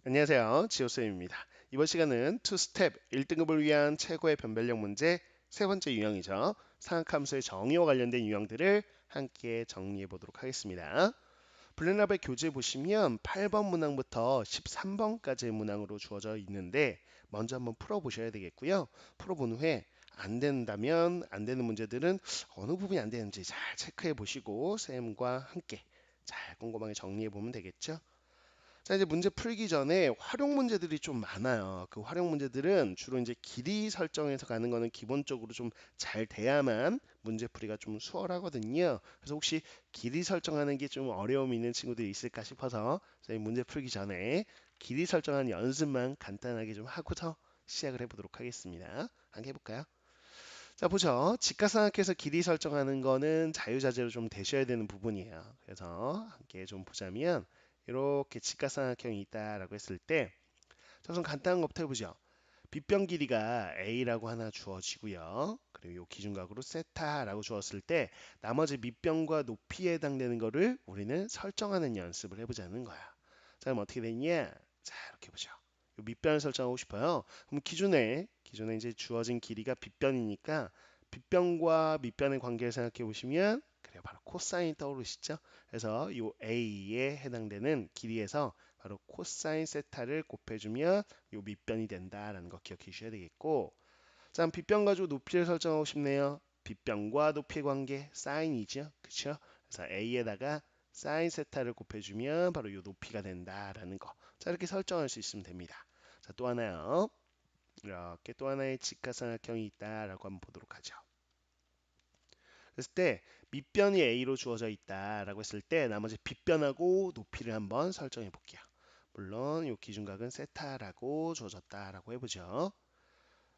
안녕하세요. 지호쌤입니다. 이번 시간은 투스텝 1등급을 위한 최고의 변별력 문제 세 번째 유형이죠. 상악함수의 정의와 관련된 유형들을 함께 정리해 보도록 하겠습니다. 블랙랍의 교재 보시면 8번 문항부터 13번까지의 문항으로 주어져 있는데 먼저 한번 풀어보셔야 되겠고요. 풀어본 후에 안 된다면 안 되는 문제들은 어느 부분이 안 되는지 잘 체크해 보시고 쌤과 함께 잘 꼼꼼하게 정리해 보면 되겠죠. 자, 이제 문제 풀기 전에 활용 문제들이 좀 많아요. 그 활용 문제들은 주로 이제 길이 설정해서 가는 거는 기본적으로 좀 잘 돼야만 문제 풀이가 좀 수월하거든요. 그래서 혹시 길이 설정하는 게 좀 어려움이 있는 친구들이 있을까 싶어서 저희 문제 풀기 전에 길이 설정한 연습만 간단하게 좀 하고서 시작을 해보도록 하겠습니다. 함께 해볼까요? 자, 보죠. 직각삼각형에서 길이 설정하는 거는 자유자재로 좀 되셔야 되는 부분이에요. 그래서 함께 좀 보자면 이렇게 직각삼각형이 있다라고 했을 때 자, 우선 간단한 것부터 해보죠. 빗변 길이가 A라고 하나 주어지고요. 그리고 이 기준각으로 세타라고 주었을 때 나머지 밑변과 높이에 해당되는 거를 우리는 설정하는 연습을 해보자는 거야. 자, 그럼 어떻게 되냐? 자, 이렇게 보죠. 이 밑변을 설정하고 싶어요. 그럼 기존에 이제 주어진 길이가 빗변이니까 빗변과 밑변의 관계를 생각해 보시면 그래요. 바로 코사인이 떠오르시죠? 그래서 이 A에 해당되는 길이에서 바로 코사인 세타를 곱해주면 요 밑변이 된다라는 거 기억해 주셔야 되겠고, 자, 그럼 빗변 가지고 높이를 설정하고 싶네요. 빗변과 높이의 관계 사인이죠, 그렇죠? 그래서 a에다가 사인 세타를 곱해주면 바로 요 높이가 된다라는 거. 자, 이렇게 설정할 수 있으면 됩니다. 자, 또 하나요. 이렇게 또 하나의 직각삼각형이 있다라고 한번 보도록 하죠. 그랬을 때 밑변이 a로 주어져 있다라고 했을 때 나머지 빗변하고 높이를 한번 설정해 볼게요. 물론 이 기준각은 세타라고 주어졌다라고 해보죠.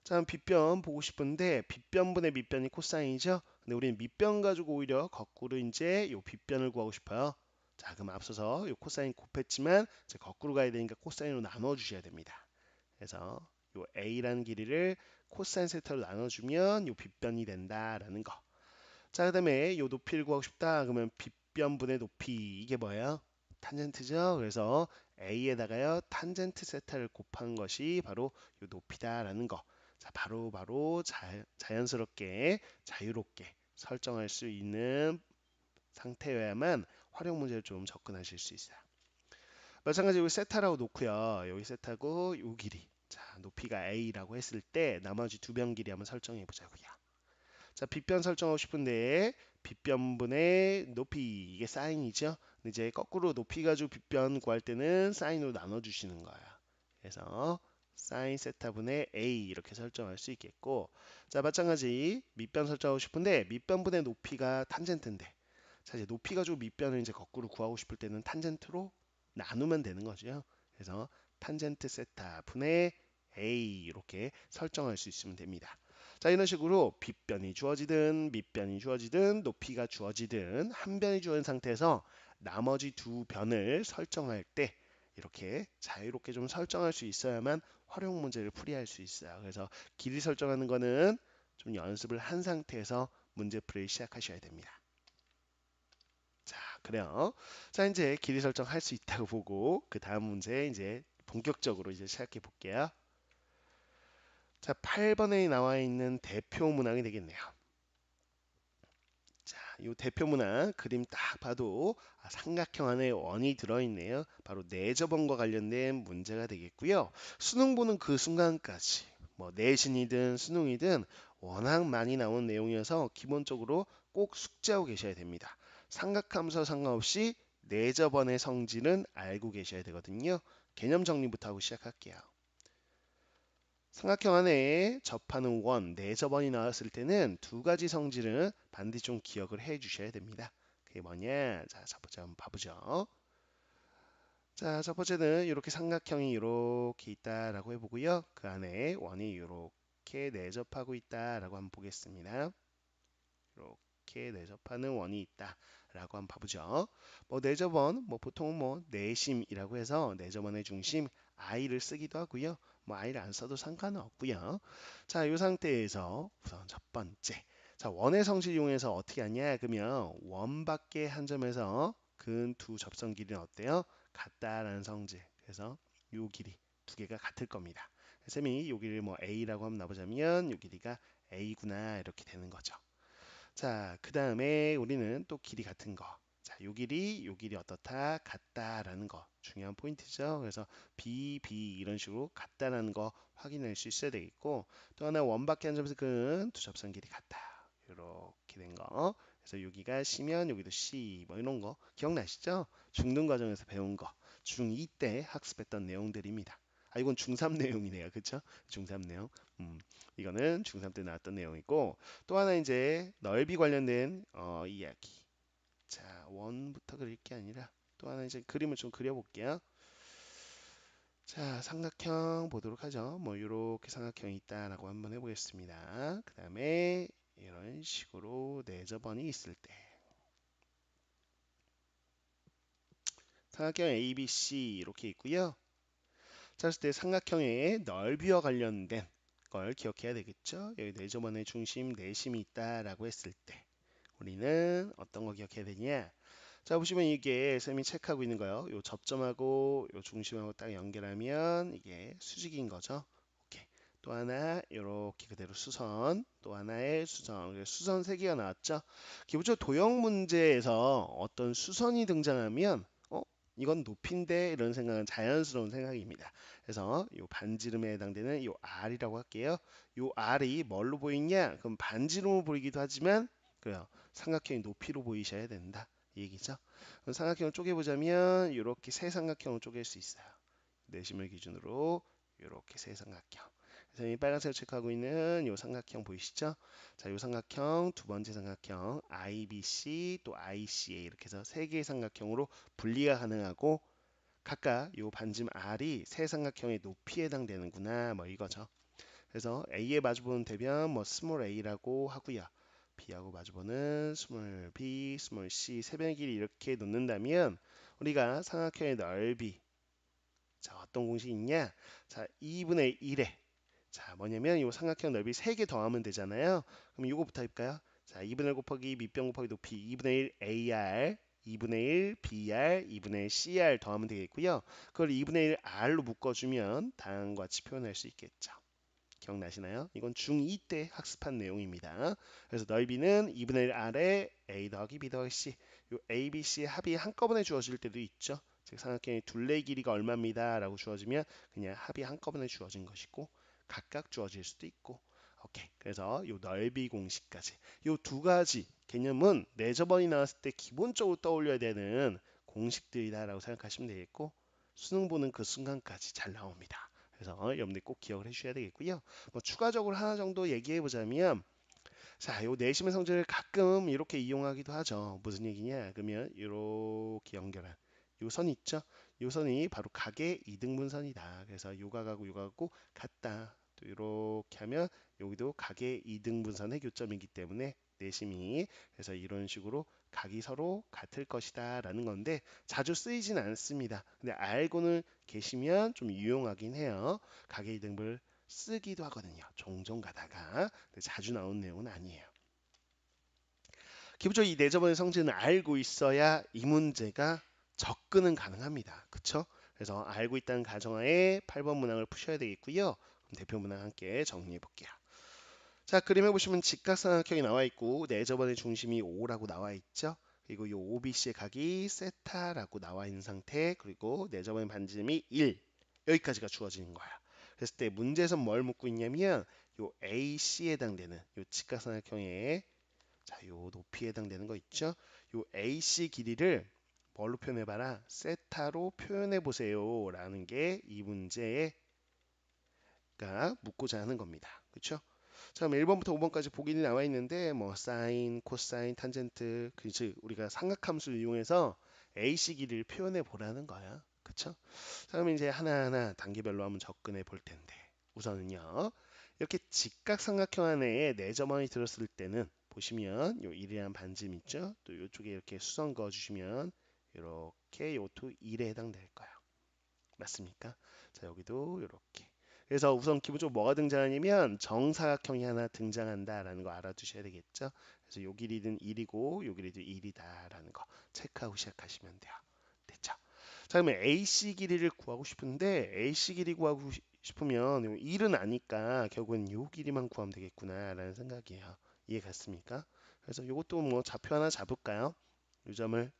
자, 그럼 빗변 보고 싶은데 빗변분의 밑변이 코사인이죠. 근데 우리는 밑변 가지고 오히려 거꾸로 이제 이 빗변을 구하고 싶어요. 자, 그럼 앞서서 이 코사인 곱했지만 이제 거꾸로 가야 되니까 코사인으로 나눠 주셔야 됩니다. 그래서 이 a라는 길이를 코사인 세타로 나눠주면 이 빗변이 된다라는 거. 자, 그다음에 이 높이를 구하고 싶다. 그러면 빗변분의 높이 이게 뭐예요? 탄젠트죠. 그래서 a에다가요 탄젠트 세타를 곱한 것이 바로 이 높이다라는 거. 자, 바로 자연스럽게 자유롭게 설정할 수 있는 상태여야만 활용 문제를 좀 접근하실 수 있어요. 마찬가지로 여기 세타라고 놓고요. 여기 세타고 이 길이. 자, 높이가 a라고 했을 때 나머지 두 변 길이 한번 설정해 보자고요. 자, 빗변 설정하고 싶은데 빗변분의 높이 이게 사인이죠. 근데 이제 거꾸로 높이 가지고 빗변 구할 때는 사인으로 나눠 주시는 거예요. 그래서 사인 세타분의 a 이렇게 설정할 수 있겠고, 자, 마찬가지 밑변 설정하고 싶은데 밑변분의 높이가 탄젠트인데, 자, 이제 높이 가지고 밑변을 이제 거꾸로 구하고 싶을 때는 탄젠트로 나누면 되는 거죠. 그래서 탄젠트 세타 분의 a 이렇게 설정할 수 있으면 됩니다. 자, 이런 식으로 빗변이 주어지든 밑변이 주어지든 높이가 주어지든 한 변이 주어진 상태에서 나머지 두 변을 설정할 때 이렇게 자유롭게 좀 설정할 수 있어야만 활용 문제를 풀이할 수 있어요. 그래서 길이 설정하는 거는 좀 연습을 한 상태에서 문제 풀이를 시작하셔야 됩니다. 자, 그래요. 자, 이제 길이 설정할 수 있다고 보고 그 다음 문제 이제 본격적으로 이제 시작해 볼게요. 자, 8번에 나와 있는 대표 문항이 되겠네요. 자, 이 대표 문항 그림 딱 봐도 삼각형 안에 원이 들어있네요. 바로 내저번과 관련된 문제가 되겠고요. 수능 보는 그 순간까지 뭐 내신이든 수능이든 워낙 많이 나온 내용이어서 기본적으로 꼭 숙지하고 계셔야 됩니다. 삼각함수와 상관없이 내저번의 성질은 알고 계셔야 되거든요. 개념 정리부터 하고 시작할게요. 삼각형 안에 접하는 원, 내접원이 나왔을 때는 두 가지 성질은 반드시 좀 기억을 해 주셔야 됩니다. 그게 뭐냐? 자, 첫 번째 한번 봐보죠. 자, 첫 번째는 이렇게 삼각형이 이렇게 있다라고 해보고요. 그 안에 원이 이렇게 내접하고 있다라고 한번 보겠습니다. 이렇게 내접하는 원이 있다라고 한번 봐보죠. 뭐 내접원, 뭐 보통 뭐 내심이라고 해서 내접원의 중심 i를 쓰기도 하고요. 뭐 i를 안 써도 상관은 없고요. 자, 이 상태에서 우선 첫 번째, 자, 원의 성질 이용해서 어떻게 하냐? 그러면 원 밖의 한 점에서 근 두 접선 길이는 어때요? 같다라는 성질. 그래서 요 길이 두 개가 같을 겁니다. 쌤이 요 길이를 뭐 A라고 한번 놔보자면 요 길이가 A구나 이렇게 되는 거죠. 자, 그 다음에 우리는 또 길이 같은 거. 자, 요 길이 어떻다? 같다라는 거. 중요한 포인트죠. 그래서 B 이런 식으로 같다라는 거 확인할 수 있어야 되겠고, 또 하나 원밖에 한 점에서 근 두 접선 길이 같다. 이렇게 된 거. 그래서 여기가 C면 여기도 C 뭐 이런 거 기억나시죠? 중등 과정에서 배운 거. 중2 때 학습했던 내용들입니다. 아, 이건 중3 내용이네요. 그쵸? 중3 내용. 이거는 중3 때 나왔던 내용이고, 또 하나 이제 넓이 관련된 이야기. 자, 원부터 그릴 게 아니라 또 하나 이제 그림을 좀 그려볼게요. 자, 삼각형 보도록 하죠. 뭐 이렇게 삼각형이 있다라고 한번 해보겠습니다. 그 다음에 이런 식으로 내저번이 있을 때 삼각형 ABC 이렇게 있고요. 자, 그랬을 때 삼각형의 넓이와 관련된 걸 기억해야 되겠죠. 여기 내저번의 중심, 내심이 있다라고 했을 때 우리는 어떤 거 기억해야 되냐? 자, 보시면 이게 쌤이 체크하고 있는 거요. 요 접점하고 요 중심하고 딱 연결하면 이게 수직인 거죠. 오케이. 또 하나 이렇게 그대로 수선, 또 하나의 수선. 그래서 수선 세 개가 나왔죠. 기본적으로 도형 문제에서 어떤 수선이 등장하면 이건 높이인데 이런 생각은 자연스러운 생각입니다. 그래서 요 반지름에 해당되는 요 R이라고 할게요. 요 R이 뭘로 보이냐? 그럼 반지름으로 보이기도 하지만 그래요. 삼각형이 높이로 보이셔야 된다. 이 얘기죠. 그럼 삼각형을 쪼개보자면 이렇게 세 삼각형을 쪼갤 수 있어요. 내심을 기준으로 이렇게 세 삼각형. 그래서 이 빨간색을 체크하고 있는 이 삼각형 보이시죠? 자, 이 삼각형 두 번째 삼각형 IBC 또 ICA 이렇게 해서 세 개의 삼각형으로 분리가 가능하고 각각 이 반지름 R이 세 삼각형의 높이에 해당되는구나 뭐 이거죠. 그래서 A에 마주보는 대변 뭐 스몰 a라고 하고요. B하고 마주보는 스몰 b, 스몰 c 세 변의 길이 이렇게 놓는다면 우리가 삼각형의 넓이 자 어떤 공식이 있냐? 자 2분의 1에 자 뭐냐면 이 삼각형 넓이 3개 더하면 되잖아요. 그럼 이거부터 해볼까요? 자 2분의 1 곱하기 밑변 곱하기 높이 2분의 1 AR 2분의 1 BR 2분의 1 CR 더하면 되겠고요. 그걸 2분의 1 R로 묶어주면 다음과 같이 표현할 수 있겠죠. 기억나시나요? 이건 중2 때 학습한 내용입니다. 그래서 넓이는 2분의 1 R에 A 더하기 B 더하기 C 요 A, B, C의 합이 한꺼번에 주어질 때도 있죠. 즉 삼각형의 둘레 길이가 얼마입니다 라고 주어지면 그냥 합이 한꺼번에 주어진 것이고 각각 주어질 수도 있고 오케이. 그래서 요 넓이 공식까지 요 두 가지 개념은 내저번이 나왔을 때 기본적으로 떠올려야 되는 공식들이다라고 생각하시면 되겠고 수능 보는 그 순간까지 잘 나옵니다. 그래서 여러분들 꼭 기억을 해주셔야 되겠고요. 뭐 추가적으로 하나 정도 얘기해 보자면 자, 요 내심의 성질을 가끔 이렇게 이용하기도 하죠. 무슨 얘기냐? 그러면 이렇게 연결한 요 선 있죠? 요 선이 바로 각의 이등분선이다. 그래서 요각하고 요각하고 같다. 또 이렇게 하면 여기도 각의 이등분선의 교점이기 때문에 내심이 그래서 이런 식으로 각이 서로 같을 것이다 라는 건데 자주 쓰이진 않습니다. 근데 알고는 계시면 좀 유용하긴 해요. 각의 이등분을 쓰기도 하거든요. 종종 가다가 자주 나온 내용은 아니에요. 기본적으로 이 내저번의 성질은 알고 있어야 이 문제가 접근은 가능합니다. 그쵸? 그래서 알고 있다는 가정하에 8번 문항을 푸셔야 되겠고요. 그럼 대표 문항 함께 정리해 볼게요. 자, 그림에 보시면 직각삼각형이 나와 있고 내저번의 중심이 5라고 나와 있죠. 그리고 이 OBC의 각이 세타라고 나와 있는 상태 그리고 내저번의 반지름이 1 여기까지가 주어지는 거야. 그랬을 때 문제에서 뭘 묻고 있냐면 요 AC에 해당되는 요 직각삼각형의 자, 요 높이에 해당되는 거 있죠? 요 AC 길이를 뭘로 표현해봐라? 세타로 표현해보세요. 라는 게 이 문제가 묻고자 하는 겁니다. 그쵸? 자, 그럼 1번부터 5번까지 보기는 나와 있는데 뭐 사인, 코사인, 탄젠트 즉 우리가 삼각함수를 이용해서 AC 길이를 표현해 보라는 거야. 그쵸? 자, 그럼 이제 하나하나 단계별로 한번 접근해 볼 텐데 우선은요. 이렇게 직각삼각형 안에 내점원이 들었을 때는 보시면 요 1이라는 반지름 있죠? 또 이쪽에 이렇게 수선 그어 주시면 이렇게 요토 1에 해당될 거예요. 맞습니까? 자, 여기도 이렇게. 그래서 우선 기본적으로 뭐가 등장하냐면 정사각형이 하나 등장한다라는 거 알아두셔야 되겠죠? 그래서 요 길이는 1이고 요 길이도 1이다라는 거 체크하고 시작하시면 돼요. 됐죠? 자, 그러면 AC 길이를 구하고 싶은데 AC 길이 구하고 싶으면 1은 아니까 결국은 요 길이만 구하면 되겠구나라는 생각이에요. 이해 갔습니까? 그래서 이것도 뭐 좌표 하나 잡을까요?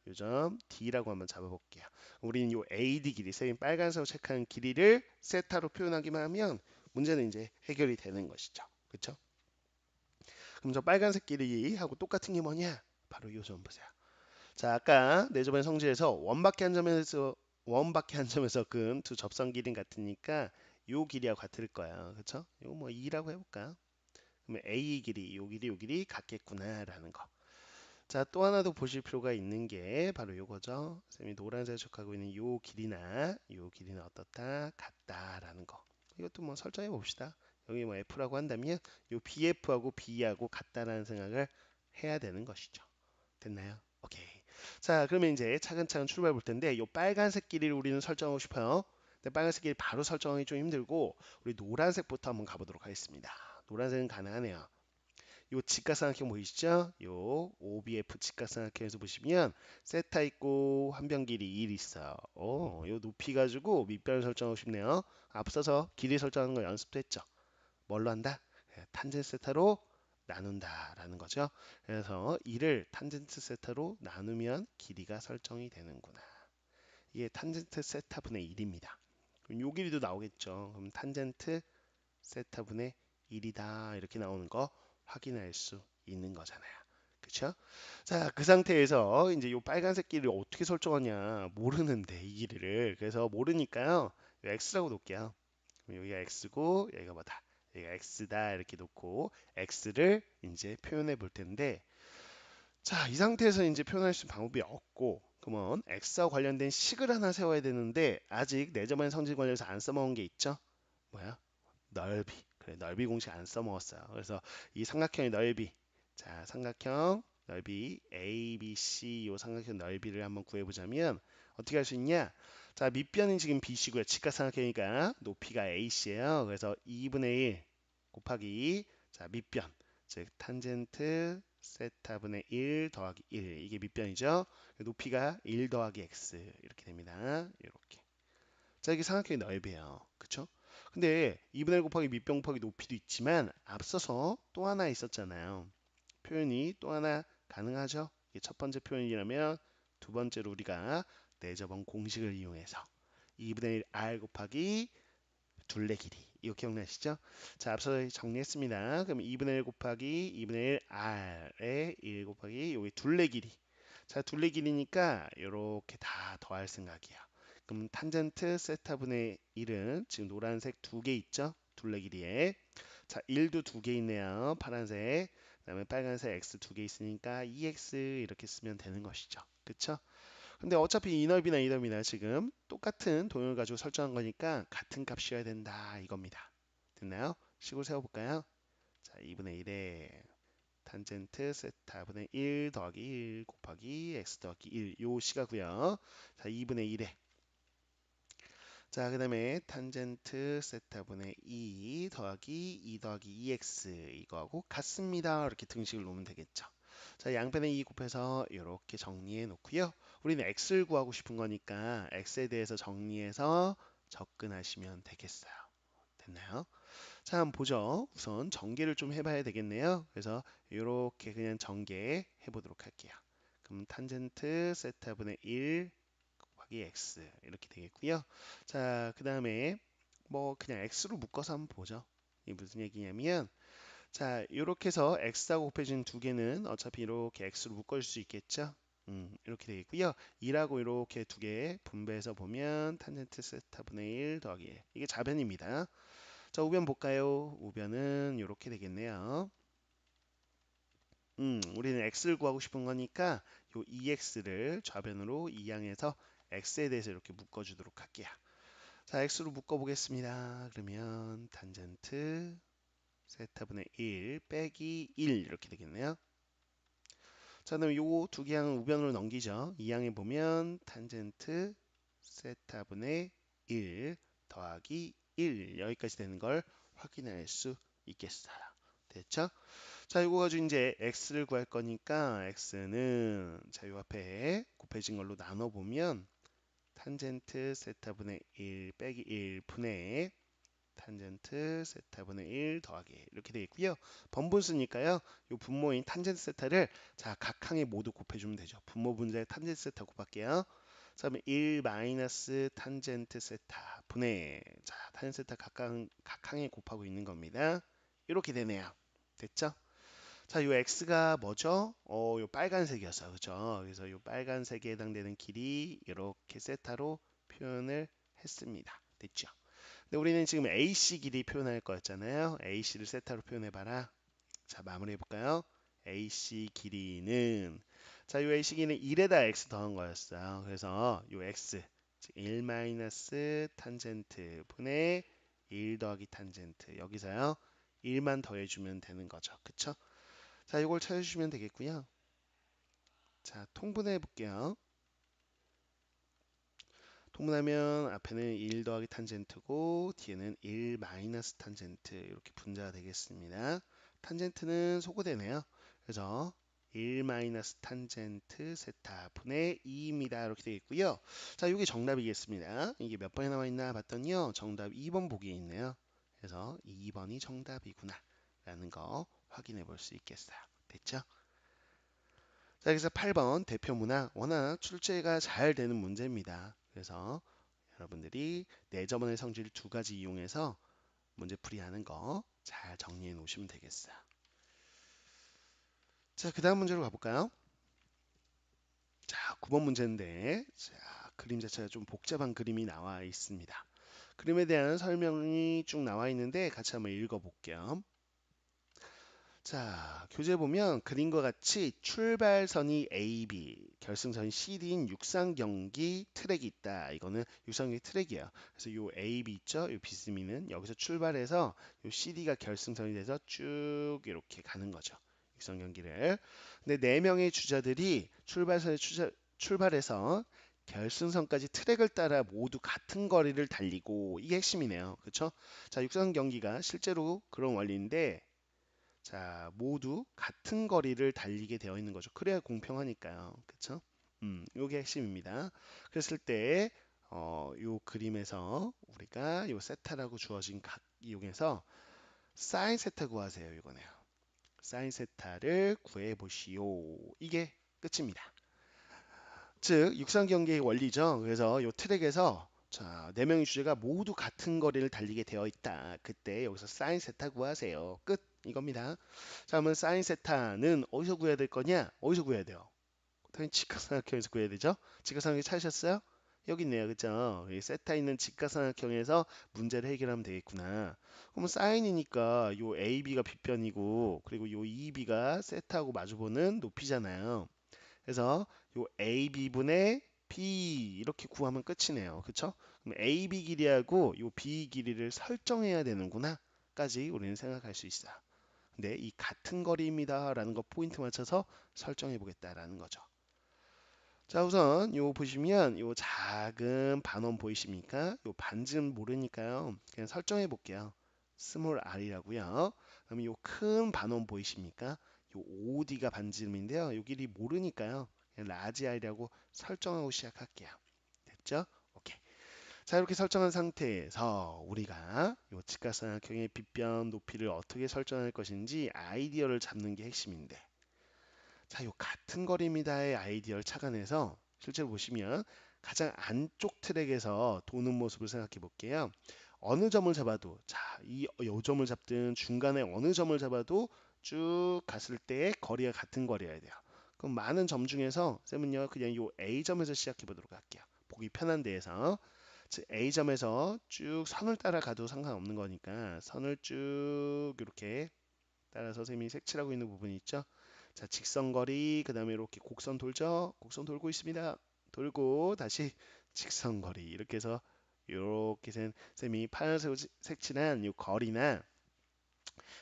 요점 D라고 한번 잡아볼게요. 우리는 요 AD 길이, 쌤이 빨간색으로 체크한 길이를 세타로 표현하기만 하면 문제는 이제 해결이 되는 것이죠. 그렇죠? 그럼 저 빨간색 길이하고 똑같은 게 뭐냐? 바로 요 점 보세요. 자, 아까 내 저번에 성질에서 원밖에 한 점에서 근 두 접선 길이 같으니까 요 길이하고 같을 거야. 그렇죠? 요거 뭐 2라고 해볼까? 그러면 A 길이, 요 길이 같겠구나라는 거. 자, 또 하나 더 보실 필요가 있는 게 바로 요거죠. 쌤이 노란색 척하고 있는 요 길이는 어떻다? 같다라는 거. 이것도 뭐 설정해 봅시다. 여기 뭐 F라고 한다면 요 BF하고 B하고 같다라는 생각을 해야 되는 것이죠. 됐나요? 오케이. 자, 그러면 이제 차근차근 출발 볼 텐데 요 빨간색 길이를 우리는 설정하고 싶어요. 근데 빨간색 길이 바로 설정하기 좀 힘들고 우리 노란색부터 한번 가보도록 하겠습니다. 노란색은 가능하네요. 요 직각삼각형 보이시죠? 요 OBF 직각삼각형에서 보시면 세타 있고 한변 길이 1 있어요. 요 높이 가지고 밑변을 설정하고 싶네요. 앞서서 길이 설정하는 거 연습됐죠? 뭘로 한다? 탄젠트 세타로 나눈다라는 거죠. 그래서 이를 탄젠트 세타로 나누면 길이가 설정이 되는구나. 이게 탄젠트 세타분의 1입니다. 그럼 요 길이도 나오겠죠. 그럼 탄젠트 세타분의 1이다 이렇게 나오는 거 확인할 수 있는 거잖아요. 그쵸? 자, 그 상태에서 이제 요 빨간색 길이를 어떻게 설정하냐 모르는데 이 길이를 그래서 모르니까요 x라고 놓을게요. 그럼 여기가 x고 여기가 뭐다? 여기가 x다 이렇게 놓고 x를 이제 표현해 볼 텐데 자, 이 상태에서 이제 표현할 수 있는 방법이 없고 그러면 x와 관련된 식을 하나 세워야 되는데 아직 내저만 성질 관련해서 안 써먹은 게 있죠? 뭐야? 넓이. 그래, 넓이 공식 안 써먹었어요. 그래서 이 삼각형의 넓이. 자, 삼각형 넓이 ABC 요 삼각형 넓이를 한번 구해보자면 어떻게 할 수 있냐? 자, 밑변이 지금 BC고요. 직각삼각형이니까 높이가 AC예요. 그래서 2분의 1 곱하기 자, 밑변. 즉 탄젠트 세타분의 1 더하기 1 이게 밑변이죠. 높이가 1 더하기 x 이렇게 됩니다. 이렇게. 자, 이게 삼각형의 넓이에요. 그쵸? 근데 2분의 1 곱하기 밑변 곱하기 높이도 있지만 앞서서 또 하나 있었잖아요. 표현이 또 하나 가능하죠? 이게 첫 번째 표현이라면 두 번째로 우리가 내저번 공식을 이용해서 2분의 1 r 곱하기 둘레 길이 이거 기억나시죠? 자, 앞서 정리했습니다. 그럼 2분의 1 곱하기 2분의 1 r에 1 곱하기 여기 둘레 길이. 자, 둘레 길이니까 이렇게 다 더할 생각이에요. 그럼 탄젠트 세타분의 1은 지금 노란색 두 개 있죠? 둘레 길이에. 자, 1도 두 개 있네요. 파란색. 그다음에 빨간색 x 두 개 있으니까 2x 이렇게 쓰면 되는 것이죠. 그쵸? 근데 어차피 이 넓이나 지금 똑같은 동형을 가지고 설정한 거니까 같은 값이어야 된다 이겁니다. 됐나요? 식으로 세워볼까요? 자, 2분의 1에 탄젠트 세타분의 1 더하기 1 곱하기 x 더하기 1 요 시가고요. 자, 2분의 1에 자, 그 다음에 탄젠트 세타분의 2 더하기 2 더하기 2x 이거하고 같습니다. 이렇게 등식을 놓으면 되겠죠. 자, 양변에 2 곱해서 이렇게 정리해 놓고요. 우리는 x를 구하고 싶은 거니까 x에 대해서 정리해서 접근하시면 되겠어요. 됐나요? 자, 한번 보죠. 우선 전개를 좀 해봐야 되겠네요. 그래서 이렇게 그냥 전개해 보도록 할게요. 그럼 탄젠트 세타분의 1 곱하기 x 이렇게 되겠고요. 자, 그 다음에 뭐 그냥 x로 묶어서 한번 보죠. 이게 무슨 얘기냐면 자, 이렇게 해서 x하고 곱해진 두 개는 어차피 이렇게 x로 묶어줄 수 있겠죠. 이렇게 되겠고요. 2라고 이렇게 두 개 분배해서 보면 탄젠트 세타분의 1 더하기 1 이게 좌변입니다. 자, 우변 볼까요? 우변은 이렇게 되겠네요. 우리는 x를 구하고 싶은 거니까 요 2x를 좌변으로 이항해서 x에 대해서 이렇게 묶어주도록 할게요. 자, x로 묶어보겠습니다. 그러면 탄젠트 세타분의 1 빼기 1 이렇게 되겠네요. 자, 그럼 요 두 개 항을 우변으로 넘기죠. 이 항에 보면 탄젠트 세타분의 1 더하기 1 여기까지 되는 걸 확인할 수 있겠어요. 됐죠? 자, 이거 가지고 이제 x를 구할 거니까 x는 자, 요 앞에 곱해진 걸로 나눠 보면 탄젠트 세타분의 1 빼기 1 분의 탄젠트 세타분의 1 더하기 1 이렇게 되겠고요. 번분수니까요. 이 분모인 탄젠트 세타를 자 각항에 모두 곱해주면 되죠. 분모 분자에 탄젠트 세타 곱할게요. 그다음에 1 마이너스 탄젠트 세타 분의 자 탄젠트 세타 각항에 곱하고 있는 겁니다. 이렇게 되네요. 됐죠? 자, 요 x가 뭐죠? 요 빨간색이었어요. 그죠? 그래서 요 빨간색에 해당되는 길이 이렇게 세타로 표현을 했습니다. 됐죠? 근데 우리는 지금 AC 길이 표현할 거였잖아요. AC를 세타로 표현해봐라. 자, 마무리해 볼까요? AC 길이는 자, 요 AC 길이는 1에다 x 더한 거였어요. 그래서 요 x 즉 1 마이너스 탄젠트 분의 1 더하기 탄젠트 여기서요. 1만 더해주면 되는 거죠. 그쵸? 자, 이걸 찾아주시면 되겠고요. 자, 통분해 볼게요. 통분하면 앞에는 1 더하기 탄젠트고 뒤에는 1 마이너스 탄젠트 이렇게 분자가 되겠습니다. 탄젠트는 소거되네요. 그래서 1 마이너스 탄젠트 세타 분의 2입니다. 이렇게 되겠고요. 자, 이게 정답이겠습니다. 이게 몇 번에 나와 있나 봤더니요. 정답 2번 보기에 있네요. 그래서 2번이 정답이구나 라는 거 확인해 볼 수 있겠어요. 됐죠? 자, 여기서 8번 대표 문항 워낙 출제가 잘 되는 문제입니다. 그래서 여러분들이 내저번의 성질 두 가지 이용해서 문제풀이 하는 거 잘 정리해 놓으시면 되겠어요. 자, 그 다음 문제로 가볼까요? 자, 9번 문제인데 자, 그림 자체가 좀 복잡한 그림이 나와 있습니다. 그림에 대한 설명이 쭉 나와 있는데 같이 한번 읽어볼게요. 자, 교재 보면 그림과 같이 출발선이 A, B, 결승선이 CD인 육상경기 트랙이 있다. 이거는 육상경기 트랙이에요. 그래서 요 A, B 있죠? 요 비스미는 여기서 출발해서 요 CD가 결승선이 돼서 쭉 이렇게 가는 거죠. 육상경기를. 근데 네 명의 주자들이 출발해서 결승선까지 트랙을 따라 모두 같은 거리를 달리고 이게 핵심이네요. 그렇죠? 자, 육상경기가 실제로 그런 원리인데 자, 모두 같은 거리를 달리게 되어 있는 거죠. 그래야 공평하니까요. 그쵸? 요게 핵심입니다. 그랬을 때, 요 그림에서 우리가 요 세타라고 주어진 각 이용해서 사인 세타 구하세요. 이거네요. 사인 세타를 구해 보시오. 이게 끝입니다. 즉, 육상 경기의 원리죠. 그래서 요 트랙에서 자, 네 명의 주제가 모두 같은 거리를 달리게 되어 있다. 그때 여기서 사인 세타 구하세요. 끝. 이겁니다. 자, 그러면 사인 세타는 어디서 구해야 될 거냐? 어디서 구해야 돼요? 당연히 직각삼각형에서 구해야 되죠. 직각삼각형 찾으셨어요? 여기 있네요. 그죠? 이 세타 있는 직각삼각형에서 문제를 해결하면 되겠구나. 그러면 사인이니까 요 AB가 빗변이고 그리고 요 EB가 세타하고 마주보는 높이잖아요. 그래서 요 AB분의 B 이렇게 구하면 끝이네요. 그쵸? 그럼 AB 길이하고 요 B 길이를 설정해야 되는구나 까지 우리는 생각할 수 있어요. 근데 이 같은 거리입니다 라는 거 포인트 맞춰서 설정해 보겠다라는 거죠. 자, 우선 요 보시면 요 작은 반원 보이십니까? 요 반지름 모르니까요. 그냥 설정해 볼게요. 스몰 r이라고요. 그럼 요 큰 반원 보이십니까? 요 OD가 반지름인데요. 요 길이 모르니까요. 그냥 라지 r이라고 설정하고 시작할게요. 됐죠? 오케이. 자, 이렇게 설정한 상태에서 우리가 요 직각삼각형의 빗변 높이를 어떻게 설정할 것인지 아이디어를 잡는 게 핵심인데 자, 요 같은 거리입니다의 아이디어를 착안해서 실제로 보시면 가장 안쪽 트랙에서 도는 모습을 생각해 볼게요. 어느 점을 잡아도 자, 요 점을 잡든 중간에 어느 점을 잡아도 쭉 갔을 때 거리가 같은 거리여야 돼요. 그럼 많은 점 중에서 쌤은요 그냥 요 A점에서 시작해 보도록 할게요. 보기 편한 데에서 즉 A점에서 쭉 선을 따라가도 상관없는 거니까 선을 쭉 이렇게 따라서 쌤이 색칠하고 있는 부분이 있죠. 자, 직선거리, 그 다음에 이렇게 곡선 돌죠. 곡선 돌고 있습니다. 돌고 다시 직선거리 이렇게 해서 이렇게 쌤이 파란색으로 색칠한 이 거리나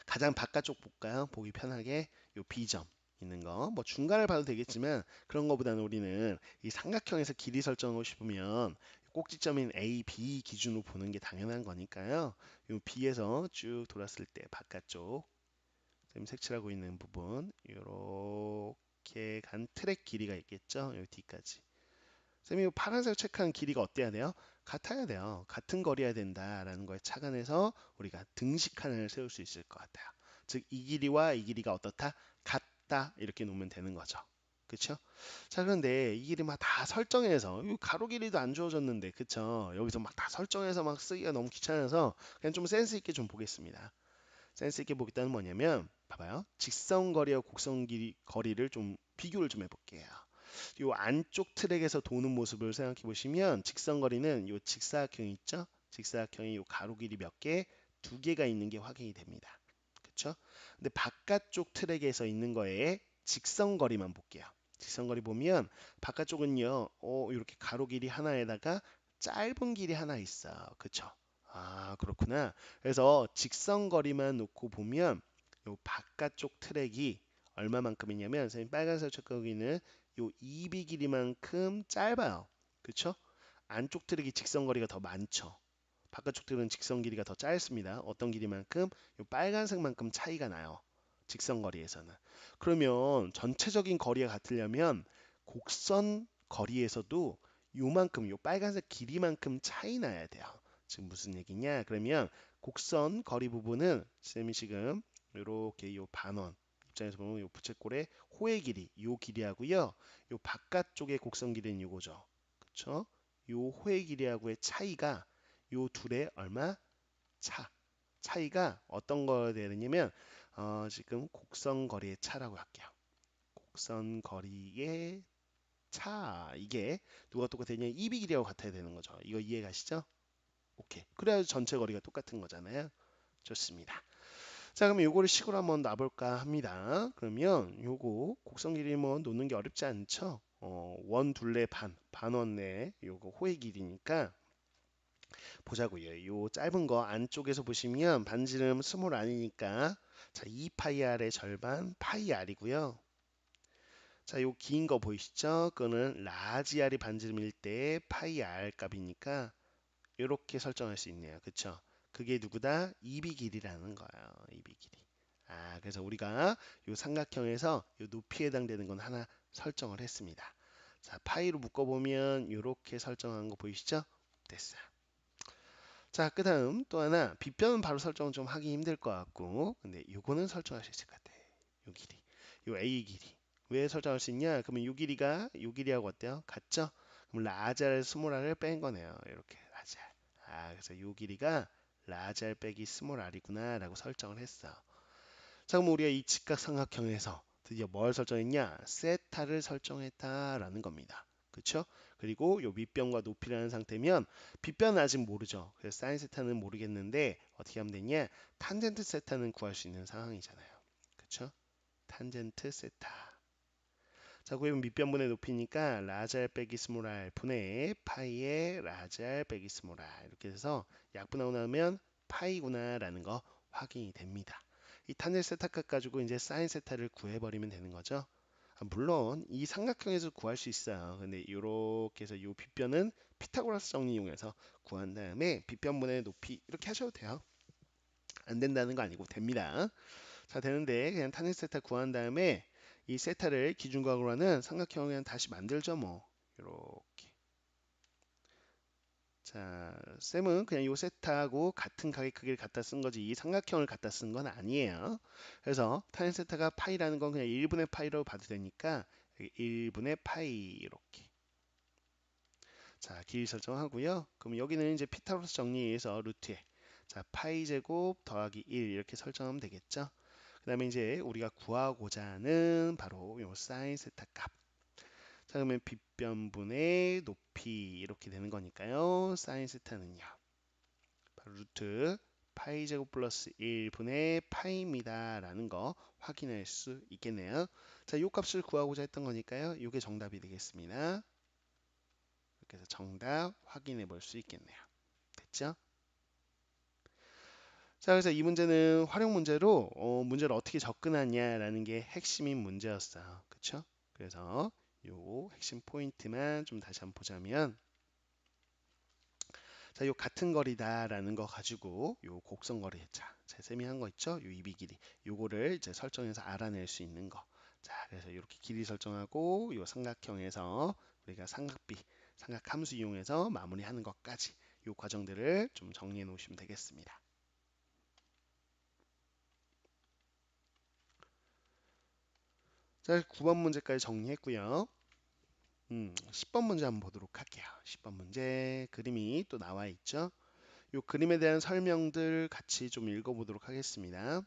가장 바깥쪽 볼까요? 보기 편하게 이 B점 있는 거. 뭐 중간을 봐도 되겠지만 그런 거보다는 우리는 이 삼각형에서 길이 설정하고 싶으면 꼭지점인 A, B 기준으로 보는 게 당연한 거니까요. 이 B에서 쭉 돌았을 때 바깥쪽 지금 색칠하고 있는 부분 이렇게 간 트랙 길이가 있겠죠. 여기 뒤까지. 쌤이 이 파란색 체크한 길이가 어때야 돼요? 같아야 돼요. 같은 거리여야 된다라는 거에 착안해서 우리가 등식하나를 세울 수 있을 것 같아요. 즉, 이 길이와 이 길이가 어떻다? 같다. 이렇게 놓으면 되는 거죠. 그쵸? 자, 그런데 이 길이 막 다 설정해서, 이 가로 길이도 안 주어졌는데, 그쵸? 여기서 막 다 설정해서 막 쓰기가 너무 귀찮아서 그냥 좀 센스 있게 좀 보겠습니다. 센스 있게 보겠다는 뭐냐면, 봐봐요. 직선 거리와 곡선 길이, 거리를 좀 비교를 좀 해볼게요. 요 안쪽 트랙에서 도는 모습을 생각해 보시면 직선 거리는 요 직사각형 있죠? 직사각형이 요 가로 길이 몇 개? 두 개가 있는 게 확인이 됩니다. 그렇죠? 근데 바깥쪽 트랙에서 있는 거에 직선 거리만 볼게요. 직선 거리 보면 바깥쪽은요. 이렇게 가로 길이 하나에다가 짧은 길이 하나 있어. 그렇죠? 아, 그렇구나. 그래서 직선 거리만 놓고 보면 요 바깥쪽 트랙이 얼마만큼이냐면 선생님 빨간색 척거기는 요 EB 길이만큼 짧아요. 그렇죠? 안쪽 트랙이 직선 거리가 더 많죠. 바깥쪽 트랙은 직선 길이가 더 짧습니다. 어떤 길이만큼? 요 빨간색만큼 차이가 나요. 직선 거리에서는. 그러면 전체적인 거리가 같으려면 곡선 거리에서도 요만큼, 요 빨간색 길이만큼 차이 나야 돼요. 지금 무슨 얘기냐? 그러면 곡선 거리 부분은 쌤이 지금 요렇게 요 반원 입장에서 보면 요 부채꼴의 호의 길이, 요 길이하고요. 요 바깥쪽의 곡선 길이는 요거죠. 그쵸? 요 호의 길이하고의 차이가 요 둘의 얼마? 차이가 어떤 거가 되느냐면 지금 곡선 거리의 차라고 할게요. 곡선 거리의 차 이게 누가 똑같으냐? EB 길이하고 같아야 되는 거죠. 이거 이해 가시죠? 오케이. 그래야 전체 거리가 똑같은 거잖아요. 좋습니다. 자, 그럼 요거를 식으로 한번 놔볼까 합니다. 그러면 요거 곡선 길이 뭐 놓는 게 어렵지 않죠? 원 둘레 반원 내 요거 호의 길이니까 보자고요. 요 짧은 거 안쪽에서 보시면 반지름 스몰 R이니까 자, 2파이 R의 절반 파이 R이고요. 자, 요 긴 거 보이시죠? 그거는 라지 R이 반지름일 때 파이 R 값이니까 이렇게 설정할 수 있네요. 그쵸? 그게 누구다? EB 길이라는 거예요. EB 길이. 아, 그래서 우리가 요 삼각형에서 요 높이에 해당되는 건 하나 설정을 했습니다. 자, 파이로 묶어보면 이렇게 설정한 거 보이시죠? 됐어요. 자, 그 다음 또 하나 빗변은 바로 설정 좀 하기 힘들 것 같고 근데 요거는 설정할 수 있을 것 같아. 요 길이, 요 A 길이 왜 설정할 수 있냐? 그러면 요 길이가 요 길이하고 어때요? 같죠? 그럼 라잘 스몰 r을 뺀 거네요. 이렇게 라잘. 아, 그래서 요 길이가 라잘 빼기 스몰 r이구나 라고 설정을 했어. 자, 그럼 우리가 이 직각삼각형에서 드디어 뭘 설정했냐? 세타를 설정했다라는 겁니다. 그쵸? 그리고 요 밑변과 높이라는 상태면 빗변은 아직 모르죠. 그래서 사인 세타는 모르겠는데 어떻게 하면 되냐? 탄젠트 세타는 구할 수 있는 상황이잖아요. 그쵸? 탄젠트 세타. 자, 구해본 밑변분의 높이니까 라잘 빼기 스몰 r 분의 파이의 라잘 빼기 스몰 r 이렇게 돼서 약분하고 나면 파이구나 라는 거 확인이 됩니다. 이 탄젠트 세타 값 가지고 이제 사인 세타를 구해버리면 되는 거죠. 물론 이 삼각형에서 구할 수 있어요. 근데 이렇게 해서 이 빗변은 피타고라스 정리 이용해서 구한 다음에 빗변분의 높이 이렇게 하셔도 돼요. 안 된다는 거 아니고 됩니다. 자, 되는데 그냥 탄젠트 세타 구한 다음에 이 세타를 기준각으로 하는 삼각형을 그냥 다시 만들죠 뭐. 이렇게. 자, 쌤은 그냥 요 세타하고 같은 가게 크기를 갖다 쓴 거지 이 삼각형을 갖다 쓴 건 아니에요. 그래서 탄젠트 세타가 파이라는 건 그냥 1분의 파이라고 봐도 되니까 1분의 파이 이렇게. 자, 길이 설정하고요. 그럼 여기는 이제 피타고라스 정리해서 루트에 자, 파이 제곱 더하기 1 이렇게 설정하면 되겠죠. 그 다음에 이제 우리가 구하고자 하는 바로 요 사인 세타 값. 자, 그러면 빗변분의 높이 이렇게 되는 거니까요. 사인 세타는요. 바로 루트 파이 제곱 플러스 1분의 파이입니다. 라는 거 확인할 수 있겠네요. 자, 요 값을 구하고자 했던 거니까요. 요게 정답이 되겠습니다. 이렇게 해서 정답 확인해 볼 수 있겠네요. 됐죠? 자, 그래서 이 문제는 활용 문제로 문제를 어떻게 접근하냐라는 게 핵심인 문제였어요. 그쵸? 그래서 요 핵심 포인트만 좀 다시 한번 보자면 자, 요 같은 거리다라는 거 가지고 요 곡선 거리 자, 쌤이 한 거 있죠? 요 이비 길이 요거를 이제 설정해서 알아낼 수 있는 거. 자, 그래서 이렇게 길이 설정하고 요 삼각형에서 우리가 삼각비 삼각함수 이용해서 마무리하는 것까지 이 과정들을 좀 정리해 놓으시면 되겠습니다. 자, 9번 문제까지 정리했고요. 10번 문제 한번 보도록 할게요. 10번 문제 그림이 또 나와 있죠. 이 그림에 대한 설명들 같이 좀 읽어보도록 하겠습니다.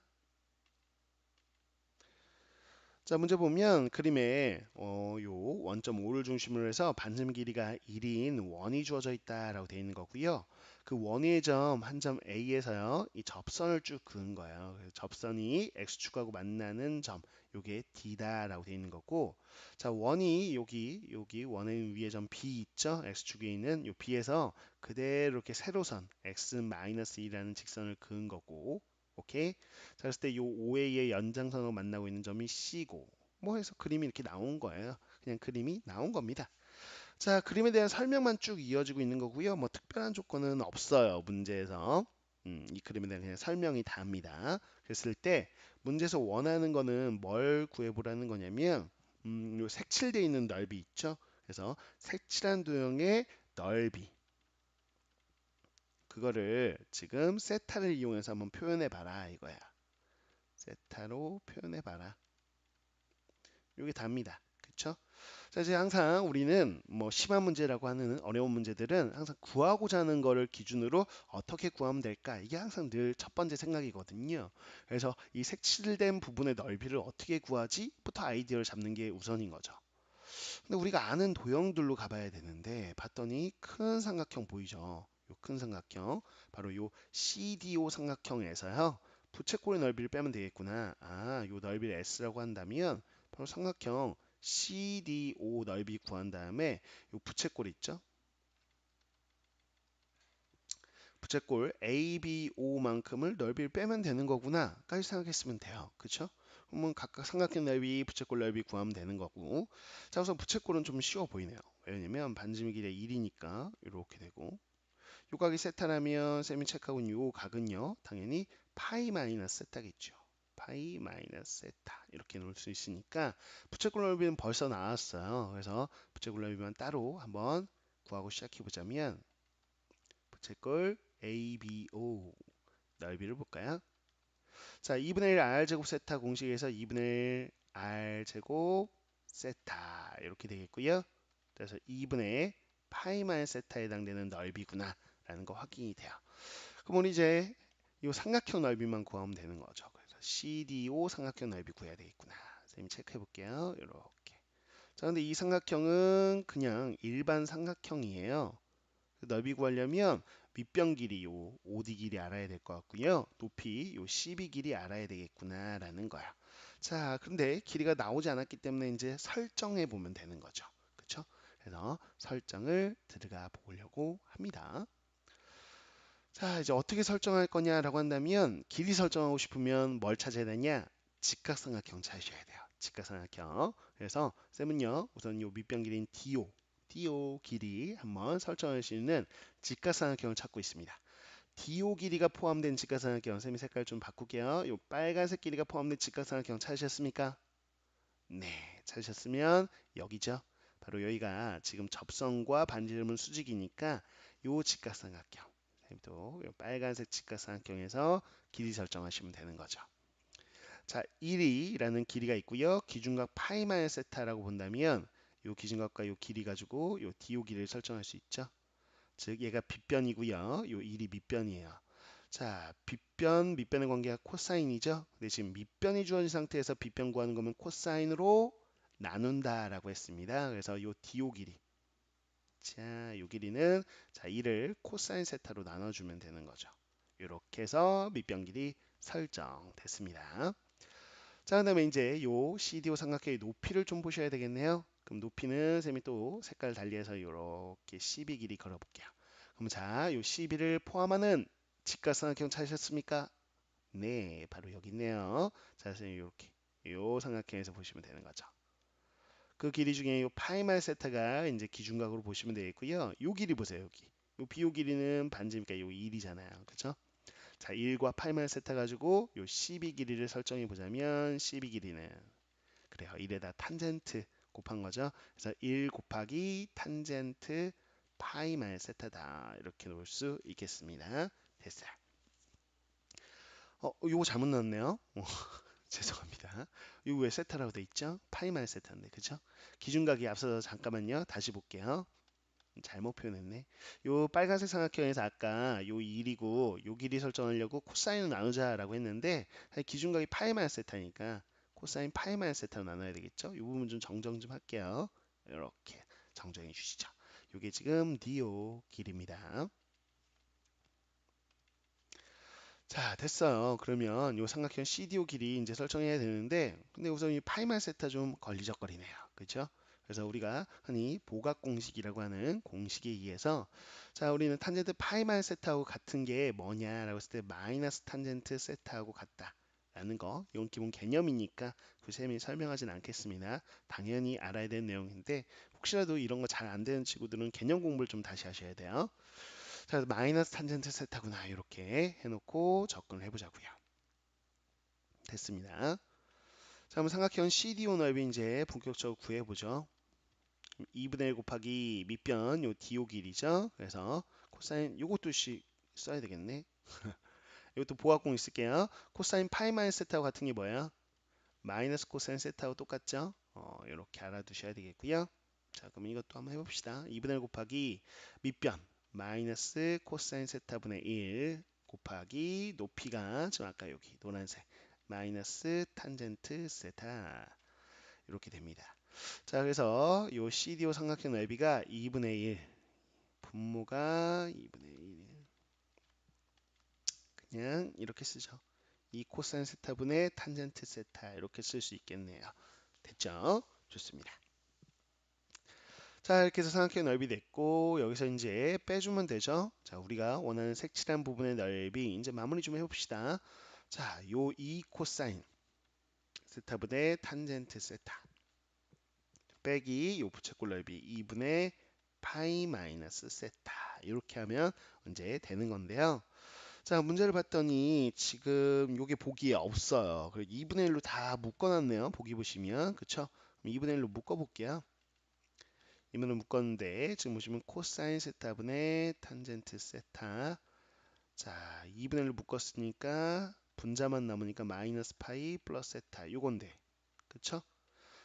자, 문제 보면 그림에 요 원점 5를 중심으로 해서 반점 길이가 1인 원이 주어져 있다라고 되어 있는 거고요. 그 원의 점 한 점 A에서요, 이 접선을 쭉 그은 거예요. 그래서 접선이 x축하고 만나는 점, 요게 D다라고 되어 있는 거고, 자, 원이 여기 원의 위에 점 B 있죠? x축 위에 있는 요 B에서 그대로 이렇게 세로선 x-2라는 직선을 그은 거고, 오케이? 자, 그랬을 때 이 OA의 연장선으로 만나고 있는 점이 C고 뭐 해서 그림이 이렇게 나온 거예요. 그냥 그림이 나온 겁니다. 자, 그림에 대한 설명만 쭉 이어지고 있는 거고요. 뭐 특별한 조건은 없어요. 문제에서. 이 그림에 대한 그냥 설명이 답니다. 그랬을 때 문제에서 원하는 거는 뭘 구해보라는 거냐면 요 색칠되어 있는 넓이 있죠. 그래서 색칠한 도형의 넓이 그거를 지금 세타를 이용해서 한번 표현해 봐라 이거야. 세타로 표현해 봐라. 이게 답니다. 그쵸? 자, 이제 항상 우리는 뭐 심한 문제라고 하는 어려운 문제들은 항상 구하고자 하는 거를 기준으로 어떻게 구하면 될까? 이게 항상 늘 첫 번째 생각이거든요. 그래서 이 색칠된 부분의 넓이를 어떻게 구하지?부터 아이디어를 잡는 게 우선인 거죠. 근데 우리가 아는 도형들로 가봐야 되는데 봤더니 큰 삼각형 보이죠? 요 큰 삼각형 바로 요 CDO 삼각형에서요 부채꼴의 넓이를 빼면 되겠구나. 아, 요 넓이를 S라고 한다면 바로 삼각형 CDO 넓이 구한 다음에 요 부채꼴 있죠? 부채꼴 ABO만큼을 넓이를 빼면 되는 거구나까지 생각했으면 돼요. 그쵸? 그러면 각각 삼각형 넓이, 부채꼴 넓이 구하면 되는 거고. 자, 우선 부채꼴은 좀 쉬워 보이네요. 왜냐면 반지름 길이가 1이니까 이렇게 되고 요 각이 세타라면 쌤이 체크하고 있는 요 각은요 당연히 파이 마이너스 세타겠죠. 파이 마이너스 세타 이렇게 놓을 수 있으니까 부채꼴 넓이는 벌써 나왔어요. 그래서 부채꼴 넓이만 따로 한번 구하고 시작해 보자면 부채꼴 ABO 넓이를 볼까요? 자, 2분의 1 R제곱 세타 공식에서 2분의 1 R제곱 세타 이렇게 되겠고요. 그래서 2분의 파이 마이너스 세타에 해당되는 넓이구나 라는 거 확인이 돼요. 그럼 우리 이제 이 삼각형 넓이만 구하면 되는 거죠. 그래서 CDO 삼각형 넓이 구해야 되겠구나. 선생님 체크해 볼게요. 이렇게. 자, 근데 이 삼각형은 그냥 일반 삼각형이에요. 넓이 구하려면 밑변 길이 요 OD 길이 알아야 될 것 같고요. 높이 요 CB 길이 알아야 되겠구나라는 거야. 자, 그런데 길이가 나오지 않았기 때문에 이제 설정해 보면 되는 거죠. 그렇죠? 그래서 설정을 들어가 보려고 합니다. 자, 이제 어떻게 설정할 거냐라고 한다면 길이 설정하고 싶으면 뭘 찾아야 되냐? 직각삼각형 찾으셔야 돼요. 직각삼각형. 그래서 쌤은요, 우선 요 밑변 길이인 DO 길이 한번 설정할 수 있는 직각삼각형을 찾고 있습니다. DO 길이가 포함된 직각삼각형, 쌤이 색깔 좀 바꿀게요. 요 빨간색 길이가 포함된 직각삼각형 찾으셨습니까? 네, 찾으셨으면 여기죠. 바로 여기가 지금 접선과 반지름은 수직이니까 요 직각삼각형. 또 빨간색 직각삼각형에서 길이 설정하시면 되는 거죠. 자, 1이라는 길이가 있고요. 기준각 파이 마이너스 세타라고 본다면 요 기준각과 요 길이 가지고 요 DO 길이를 설정할 수 있죠. 즉 얘가 빗변이고요. 요 1이 밑변이에요. 자, 빗변, 밑변의 관계가 코사인이죠. 근데 지금 밑변이 주어진 상태에서 빗변 구하는 거면 코사인으로 나눈다라고 했습니다. 그래서 요 DO 길이. 자, 요 길이는 자, 1을 코사인 세타로 나눠주면 되는 거죠. 이렇게 해서 밑변 길이 설정됐습니다. 자, 그다음에 이제 요 CDO 삼각형의 높이를 좀 보셔야 되겠네요. 그럼 높이는 쌤이 또 색깔 달리해서 이렇게 CB 길이 걸어볼게요. 그럼 자, 요 CB를 포함하는 직각삼각형 찾으셨습니까? 네, 바로 여기 있네요. 자, 선생님 이렇게 요 삼각형에서 보시면 되는 거죠. 그 길이 중에 요 파이말 세타가 이제 기준각으로 보시면 되겠고요. 요 길이 보세요, 여기. 요 BO 길이는 반지니까 요 1이잖아요. 그렇죠? 자, 1과 파이말 세타 가지고 요 CB 길이를 설정해 보자면 CB 길이는 그래요. 1에다 탄젠트 곱한 거죠. 그래서 1 곱하기 탄젠트 파이 마이너스 세타다. 이렇게 놓을 수 있겠습니다. 됐어요. 요거 잘못 넣었네요. 죄송합니다. 이거 왜 세타라고 돼 있죠? 파이 마이너스 세타인데, 그죠? 기준각이 앞서서 잠깐만요. 다시 볼게요. 잘못 표현했네. 요 빨간색 삼각형에서 아까 요 1이고 요 길이 설정하려고 코사인을 나누자라고 했는데 사실 기준각이 파이 마이너스 세타니까 코사인 파이 마이너스 세타로 나눠야 되겠죠? 이 부분 좀 정정 좀 할게요. 이렇게 정정해 주시죠. 요게 지금 DO 길입니다. 자, 됐어요. 그러면 요 삼각형 CDO 길이 이제 설정해야 되는데, 근데 우선 이 파이말 세타 좀 걸리적거리네요. 그렇죠? 그래서 우리가 흔히 보각 공식이라고 하는 공식에 의해서, 자, 우리는 탄젠트 파이말 세타하고 같은 게 뭐냐라고 했을 때 마이너스 탄젠트 세타하고 같다. 라는 거, 이건 기본 개념이니까 굳이 설명하진 않겠습니다. 당연히 알아야 되는 내용인데, 혹시라도 이런 거 잘 안 되는 친구들은 개념 공부를 좀 다시 하셔야 돼요. 자, 마이너스 탄젠트 세타구나 이렇게 해놓고 접근을 해보자고요. 됐습니다. 자, 한번 삼각형 CDO 넓이 이제 본격적으로 구해보죠. 2분의 1 곱하기 밑변 요 DO 길이죠. 그래서 코사인 요것도 써야 되겠네. 이것도 보합공 있을게요. 코사인 파이 마이너스 세타하고 같은 게 뭐예요? 마이너스 코사인 세타하고 똑같죠? 이렇게 알아두셔야 되겠고요. 자, 그럼 이것도 한번 해봅시다. 2분의 1 곱하기 밑변 마이너스 코사인 세타분의 1 곱하기 높이가 지금 아까 여기 노란색 마이너스 탄젠트 세타 이렇게 됩니다. 자, 그래서 요 CDO 삼각형 넓이가 2분의 1 분모가 2분의 1 그냥 이렇게 쓰죠. 이 코사인 세타분의 탄젠트 세타 이렇게 쓸 수 있겠네요. 됐죠? 좋습니다. 자, 이렇게 해서 삼각형 넓이 됐고 여기서 이제 빼주면 되죠. 자, 우리가 원하는 색칠한 부분의 넓이 이제 마무리 좀 해봅시다. 자, 요 2 코사인 세타분의 탄젠트 세타 빼기 요 부채꼴 넓이 2분의 파이 마이너스 세타 이렇게 하면 이제 되는 건데요. 자, 문제를 봤더니 지금 요게 보기에 없어요. 그리고 2분의 1로 다 묶어놨네요. 보기 보시면 그쵸? 2분의 1로 묶어볼게요. 이면을 묶었는데 지금 보시면 코사인 세타분의 탄젠트 세타 자 2분의 1로 묶었으니까 분자만 남으니까 마이너스 파이 플러스 세타 요건데 그쵸?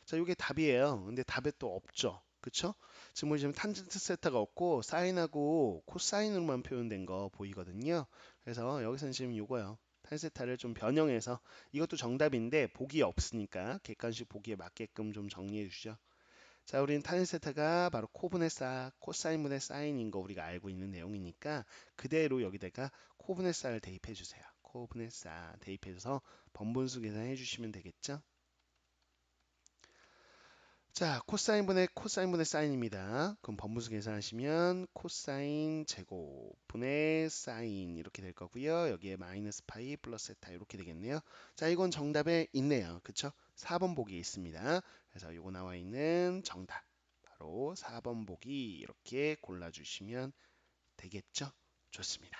자 요게 답이에요. 근데 답에 또 없죠. 그쵸? 지금 보시면 탄젠트 세타가 없고 사인하고 코사인으로만 표현된 거 보이거든요. 그래서 여기서는 지금 요거요. 탄세타를 좀 변형해서 이것도 정답인데 보기에 없으니까 객관식 보기에 맞게끔 좀 정리해 주죠. 자, 우리는 탄 세타가 바로 코분의 코사인분의 사인인 거 우리가 알고 있는 내용이니까 그대로 여기다가 코분의 사를 대입해 주세요. 코분의 사 대입해서 번분수 계산해 주시면 되겠죠? 자, 코사인분의 사인입니다. 그럼 번분수 계산하시면 코사인 제곱 분의 사인 이렇게 될 거고요. 여기에 마이너스 파이 플러스 세타 이렇게 되겠네요. 자, 이건 정답에 있네요. 그쵸? 4번 보기에 있습니다. 그래서 이거 나와 있는 정답 바로 4번 보기 이렇게 골라주시면 되겠죠? 좋습니다.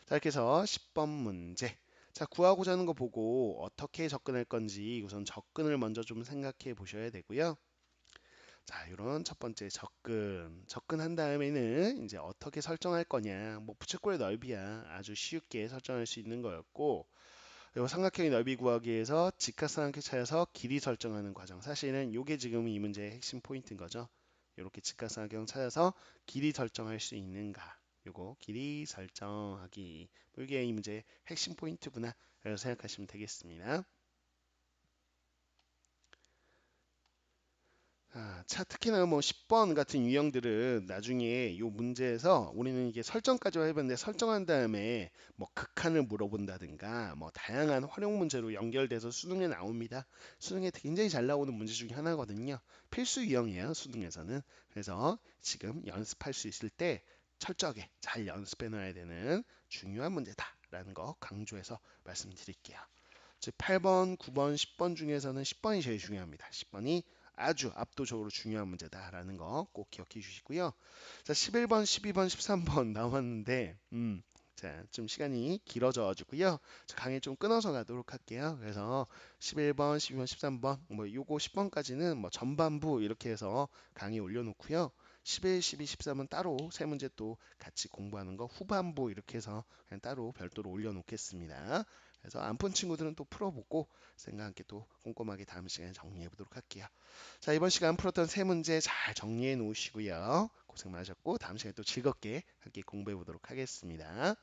자, 이렇게 해서 10번 문제. 자, 구하고자 하는 거 보고 어떻게 접근할 건지 우선 접근을 먼저 좀 생각해 보셔야 되고요. 자, 이런 첫 번째 접근한 다음에는 이제 어떻게 설정할 거냐. 뭐 부채꼴의 넓이야 아주 쉽게 설정할 수 있는 거였고, 그리고 삼각형의 넓이 구하기 위해서 직각삼각형 찾아서 길이 설정하는 과정. 사실은 이게 지금 이 문제의 핵심 포인트인 거죠. 이렇게 직각삼각형 찾아서 길이 설정할 수 있는가. 요거 길이 설정하기. 이게 이 문제의 핵심 포인트구나. 라고 생각하시면 되겠습니다. 특히나 뭐 10번 같은 유형들은 나중에 이 문제에서 우리는 이게 설정까지 해봤는데 설정한 다음에 뭐 극한을 물어본다든가 뭐 다양한 활용 문제로 연결돼서 수능에 나옵니다. 수능에 굉장히 잘 나오는 문제 중에 하나거든요. 필수 유형이에요, 수능에서는. 그래서 지금 연습할 수 있을 때 철저하게 잘 연습해 놔야 되는 중요한 문제다라는 거 강조해서 말씀드릴게요. 즉 8번, 9번, 10번 중에서는 10번이 제일 중요합니다. 10번이 아주 압도적으로 중요한 문제다라는 거 꼭 기억해 주시고요. 자, 11번, 12번, 13번 나왔는데 자, 좀 시간이 길어져 가지고요. 저 강의 좀 끊어서 가도록 할게요. 그래서 11번, 12번, 13번, 뭐 요거 10번까지는 뭐 전반부 이렇게 해서 강의 올려놓고요. 11, 12, 13은 따로 세 문제 또 같이 공부하는 거 후반부 이렇게 해서 그냥 따로 별도로 올려놓겠습니다. 그래서 안 푼 친구들은 또 풀어보고 생각 함께 또 꼼꼼하게 다음 시간에 정리해 보도록 할게요. 자, 이번 시간 풀었던 세 문제 잘 정리해 놓으시고요. 고생 많으셨고 다음 시간에 또 즐겁게 함께 공부해 보도록 하겠습니다.